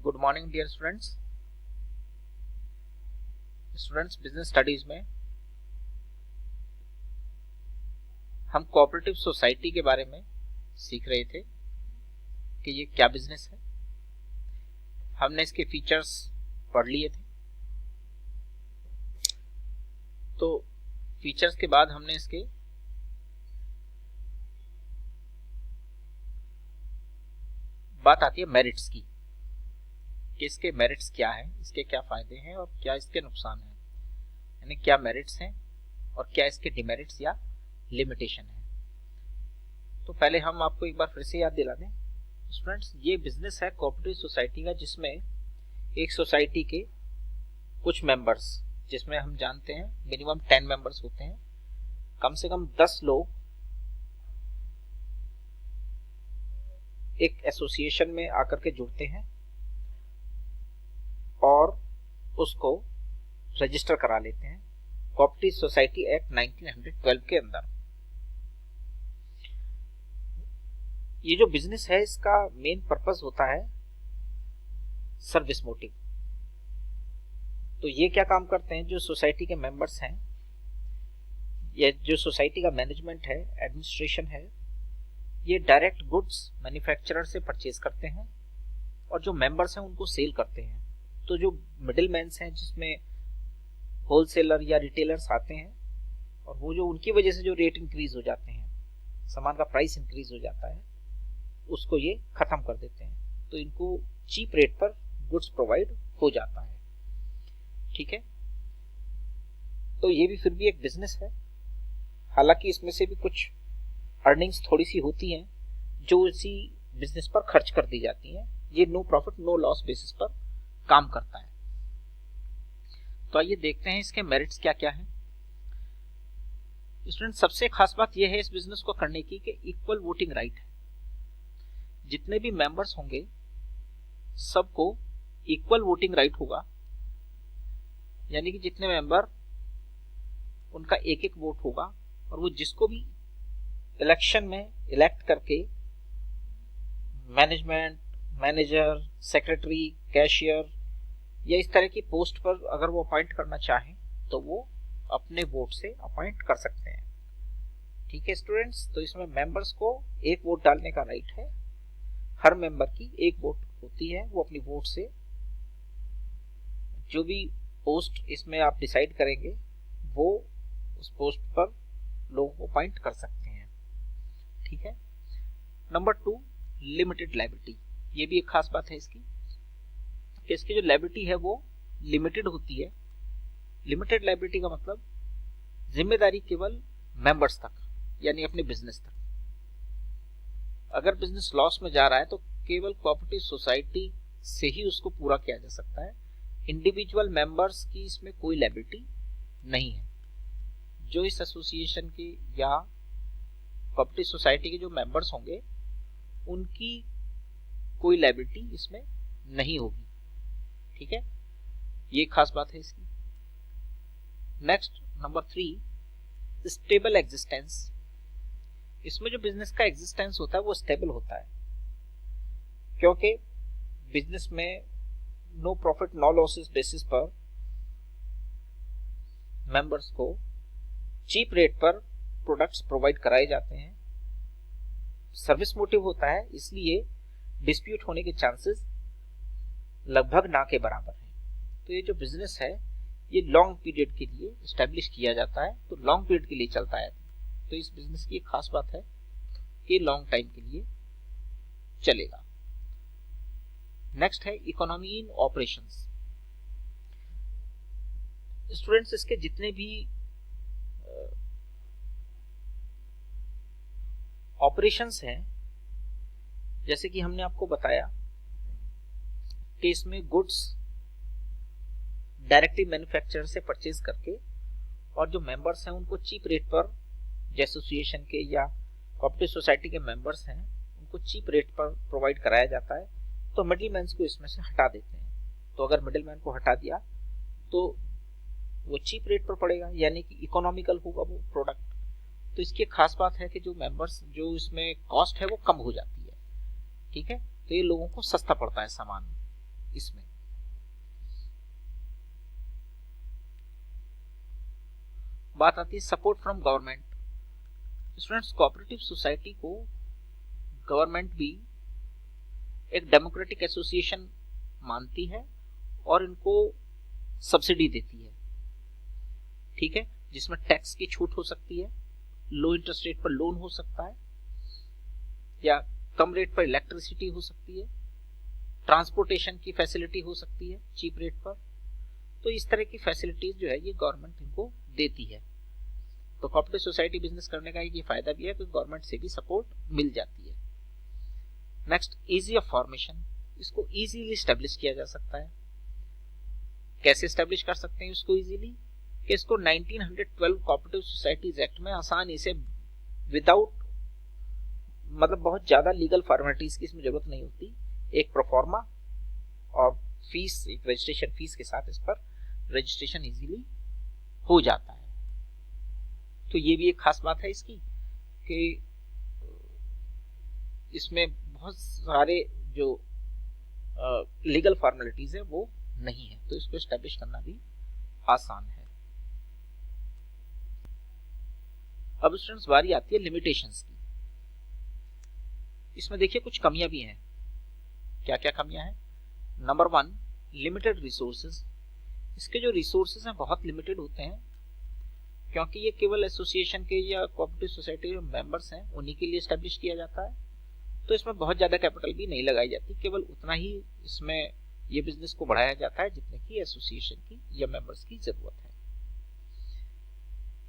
Good morning dear students. Business studies में हम cooperative society के बारे में सीख रहे थे कि ये क्या बिजनेस है। हमने इसके फीचर्स पढ़ लिए थे। तो फीचर्स के बाद हमने इसके बात आती है मेरिट्स की, कि इसके मेरिट्स क्या हैं, इसके क्या फायदे हैं और क्या इसके नुकसान हैं, यानी क्या मेरिट्स हैं और क्या इसके डिमेरिट्स या लिमिटेशन है। तो पहले हम आपको एक बार फिर से याद दिला दें स्टूडेंट्स, ये बिजनेस है कोऑपरेटिव सोसाइटी का, जिसमें एक सोसाइटी के कुछ मेंबर्स, जिसमें हम जानते हैं मिनिमम 10 मेंबर्स होते हैं, कम से कम 10 लोग एक एसोसिएशन में आकर के जुड़ते हैं और उसको रजिस्टर करा लेते हैं कोऑपरेटिव सोसाइटी एक्ट 1912 के अंदर। ये जो बिजनेस है इसका मेन पर्पस होता है सर्विस मोटिव। तो ये क्या काम करते हैं, जो सोसाइटी के मेंबर्स हैं या जो सोसाइटी का मैनेजमेंट है, एडमिनिस्ट्रेशन है, ये डायरेक्ट गुड्स मैन्युफैक्चरर से परचेज करते हैं और जो मेंबर्स हैं उनको सेल करते हैं। तो जो मिडिल मैन्स हैं, जिसमें होलसेलर या रिटेलर्स आते हैं, और वो जो उनकी वजह से जो रेट इंक्रीज हो जाते हैं, सामान का प्राइस इंक्रीज हो जाता है, उसको ये खत्म कर देते हैं। तो इनको चीप रेट पर गुड्स प्रोवाइड हो जाता है। ठीक है, तो ये भी फिर भी एक बिजनेस है। हालांकि इसमें से भी कुछ अर्निंग्स थोड़ी सी होती हैं जो इसी बिजनेस पर खर्च कर दी जाती हैं। ये no profit no loss basis पर काम करता है। तो आइए देखते हैं इसके मेरिट्स क्या क्या हैं। स्टूडेंट, सबसे खास बात यह है इस बिजनेस को करने की कि इक्वल वोटिंग राइट है। जितने भी मेंबर्स होंगे सबको इक्वल वोटिंग राइट होगा, यानी कि जितने मेंबर उनका एक एक वोट होगा और वो जिसको भी इलेक्शन में इलेक्ट करके मैनेजमेंट, मैनेजर, सेक्रेटरी, कैशियर या इस तरह की पोस्ट पर अगर वो अपॉइंट करना चाहें तो वो अपने वोट से अपॉइंट कर सकते हैं। ठीक है स्टूडेंट्स, तो इसमें मेंबर्स को एक वोट डालने का राइट है। हर मेंबर की एक वोट होती है, वो अपनी वोट से जो भी पोस्ट इसमें आप डिसाइड करेंगे वो उस पोस्ट पर लोगों को अपॉइंट कर सकते हैं। ठीक है। Number 2, limited liability. ये भी एक खास बात है इसकी कि इसकी जो लायबिलिटी है वो लिमिटेड होती है। लिमिटेड लायबिलिटी का मतलब जिम्मेदारी केवल मेंबर्स तक, यानी अपने बिजनेस तक। अगर बिजनेस लॉस में जा रहा है तो केवल कोऑपरेटिव सोसाइटी से ही उसको पूरा किया जा सकता है। इंडिविजुअल मेंबर्स की इसमें कोई लायबिलिटी नहीं है। जो इस एसोसिएशन के या कोऑपरेटिव सोसाइटी के जो मेंबर्स होंगे उनकी कोई लायबिलिटी इसमें नहीं होगी। ठीक है, ये खास बात है इसकी। Next, number 3, stable existence. इसमें जो बिजनेस का एग्जिस्टेंस होता है वो स्टेबल होता है, क्योंकि बिजनेस में no profit no losses basis पर मेंबर्स को चीप रेट पर प्रोडक्ट्स प्रोवाइड कराए जाते हैं। सर्विस मोटिव होता है, इसलिए डिस्प्यूट होने के चांसेस लगभग ना के बराबर हैं। तो ये जो बिजनेस है ये लॉन्ग पीरियड के लिए एस्टेब्लिश किया जाता है, तो लॉन्ग पीरियड के लिए चलता है। तो इस बिजनेस की एक खास बात है कि लॉन्ग टाइम के लिए चलेगा। नेक्स्ट है इकोनॉमी इन ऑपरेशंस। स्टूडेंट्स, इसके जितने भी ऑपरेशंस हैं, जैसे कि हमने आपको बताया कि इसमें गुड्स डायरेक्टली मैन्युफैक्चरर से परचेज करके और जो मेंबर्स हैं उनको चीप रेट पर, जो एसोसिएशन के या कोऑपरेटिव सोसाइटी के मेंबर्स हैं उनको चीप रेट पर प्रोवाइड कराया जाता है। तो मिडिल मैन को इसमें से हटा देते हैं। तो अगर मिडिल मैन को हटा दिया तो वो चीप रेट पर पड़ेगा, यानी कि इकोनॉमिकल होगा वो प्रोडक्ट। तो इसकी खास बात है कि जो मेंबर्स, जो इसमें कॉस्ट है वो कम हो जाती है। ठीक है, तो ये लोगों को सस्ता पड़ता है सामान। इसमें। बात आती है support from government. Students, cooperative society को गवर्नमेंट भी एक डेमोक्रेटिक एसोसिएशन मानती है और इनको सब्सिडी देती है, ठीक है, जिसमें टैक्स की छूट हो सकती है, लो इंटरेस्ट रेट पर लोन हो सकता है, या कम रेट पर इलेक्ट्रिसिटी हो सकती है, ट्रांसपोर्टेशन की फैसिलिटी हो सकती है चीप रेट पर। तो इस तरह की फैसिलिटीज जो है ये गवर्नमेंट इनको देती है। तो कोऑपरेटिव सोसाइटी बिजनेस करने का ये फायदा भी है कि गवर्नमेंट से भी सपोर्ट मिल जाती है। Next, easy of formation. इसको इजीली स्टैब्लिश किया जा सकता है। कैसे स्टैब्लिश कर सकते हैं इसको इजीली? कि इसको 1912 कोऑपरेटिव सोसाइटीज एक्ट में आसानी से विदाउट मतलब बहुत ज्यादा लीगल फॉर्मेलिटीज की इसमें जरूरत नहीं होती, एक प्रोफॉर्मा और फीस, एक रजिस्ट्रेशन फीस के साथ इस पर रजिस्ट्रेशन इजीली हो जाता है। तो ये भी एक खास बात है इसकी कि इसमें बहुत सारे जो लीगल फॉर्मेलिटीज है वो नहीं है, तो इसको एस्टेब्लिश करना भी आसान है। अब स्टूडेंट्स बारी आती है लिमिटेशंस की। इसमें देखिए कुछ कमियां भी हैं। क्या क्या कमियां हैं? Number 1, limited resources. इसके जो रिसोर्सेज हैं बहुत लिमिटेड होते हैं, क्योंकि ये केवल एसोसिएशन के या कोऑपरेटिव सोसाइटी के मेंबर्स हैं उन्हीं के लिए एस्टेब्लिश किया जाता है। तो इसमें बहुत ज्यादा कैपिटल भी नहीं लगाई जाती, केवल उतना ही इसमें ये बिजनेस को बढ़ाया जाता है जितने की एसोसिएशन की या मेंबर्स की जरूरत है।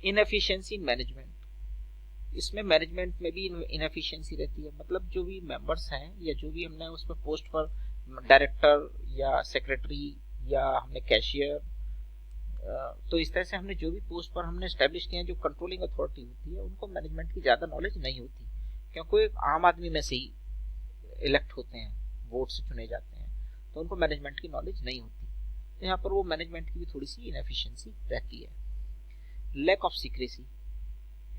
Inefficiency in management. इसमें मैनेजमेंट में भी इनएफिशिएंसी रहती है, मतलब जो भी मेंबर्स हैं या जो भी हमने उसमें पोस्ट पर डायरेक्टर या सेक्रेटरी या हमने कैशियर, तो इस तरह से हमने जो भी पोस्ट पर हमने एस्टेब्लिश किए हैं, जो कंट्रोलिंग अथॉरिटी होती है उनको मैनेजमेंट की ज्यादा नॉलेज नहीं होती, क्योंकि एक आम आदमी में से ही इलेक्ट होते हैं, वोट से चुने जाते हैं, तो उनको मैनेजमेंट की नॉलेज नहीं होती। तो यहाँ पर वो मैनेजमेंट की भी थोड़ी सी इनएफिशिएंसी रहती है। लैक ऑफ सीक्रेसी,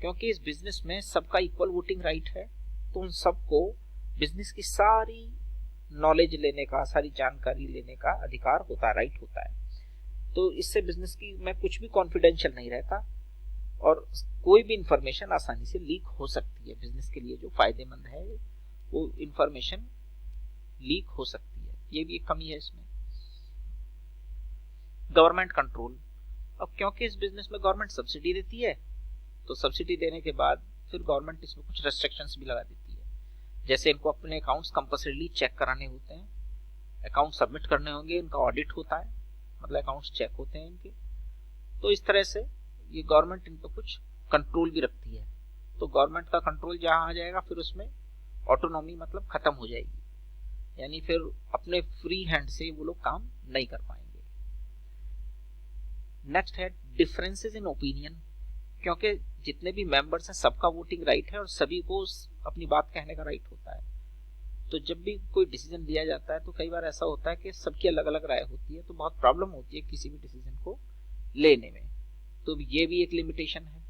क्योंकि इस बिजनेस में सबका इक्वल वोटिंग राइट है, तो उन सबको बिजनेस की सारी नॉलेज लेने का, सारी जानकारी लेने का अधिकार होता है, राइट होता है। तो इससे बिजनेस की में कुछ भी कॉन्फिडेंशियल नहीं रहता और कोई भी इंफॉर्मेशन आसानी से लीक हो सकती है। बिजनेस के लिए जो फायदेमंद है वो इंफॉर्मेशन लीक हो सकती है, ये भी एक कमी है इसमें। Government control. अब क्योंकि इस बिजनेस में गवर्नमेंट सब्सिडी देती है, तो सब्सिडी देने के बाद फिर गवर्नमेंट इसमें कुछ रेस्ट्रिक्शंस भी लगा देती है, जैसे इनको अपने अकाउंट्स कंपल्सरीली चेक कराने होते हैं, अकाउंट सबमिट करने होंगे, इनका ऑडिट होता है, मतलब अकाउंट्स चेक होते हैं इनके। तो इस तरह से ये गवर्नमेंट इन पर कुछ कंट्रोल भी रखती है। तो गवर्नमेंट का कंट्रोल जहां आ जाएगा फिर उसमें ऑटोनॉमी मतलब खत्म हो जाएगी, यानी फिर अपने फ्री हैंड से वो लोग काम नहीं कर पाएंगे। नेक्स्ट है डिफरेंसेस इन ओपिनियन, क्योंकि जितने भी मेंबर्स हैं सबका वोटिंग राइट है और सभी को अपनी बात कहने का राइट होता है। तो जब भी कोई डिसीजन लिया जाता है तो कई बार ऐसा होता है कि सबकी अलग अलग राय होती है, तो बहुत प्रॉब्लम होती है किसी भी डिसीजन को लेने में, तो ये भी एक लिमिटेशन है।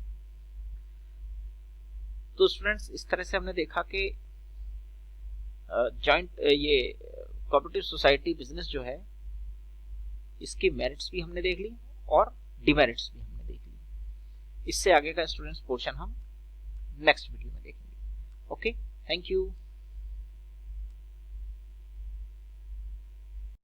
तो स्टूडेंट्स इस तरह से हमने देखा कि जॉइंट ये कोऑपरेटिव सोसाइटी बिजनेस जो है इसके मेरिट्स भी हमने देख ली और डिमेरिट्स भी हमने देख ली। इससे आगे का स्टूडेंट्स पोर्शन हम नेक्स्ट वीडियो में देखेंगे। Okay, thank you.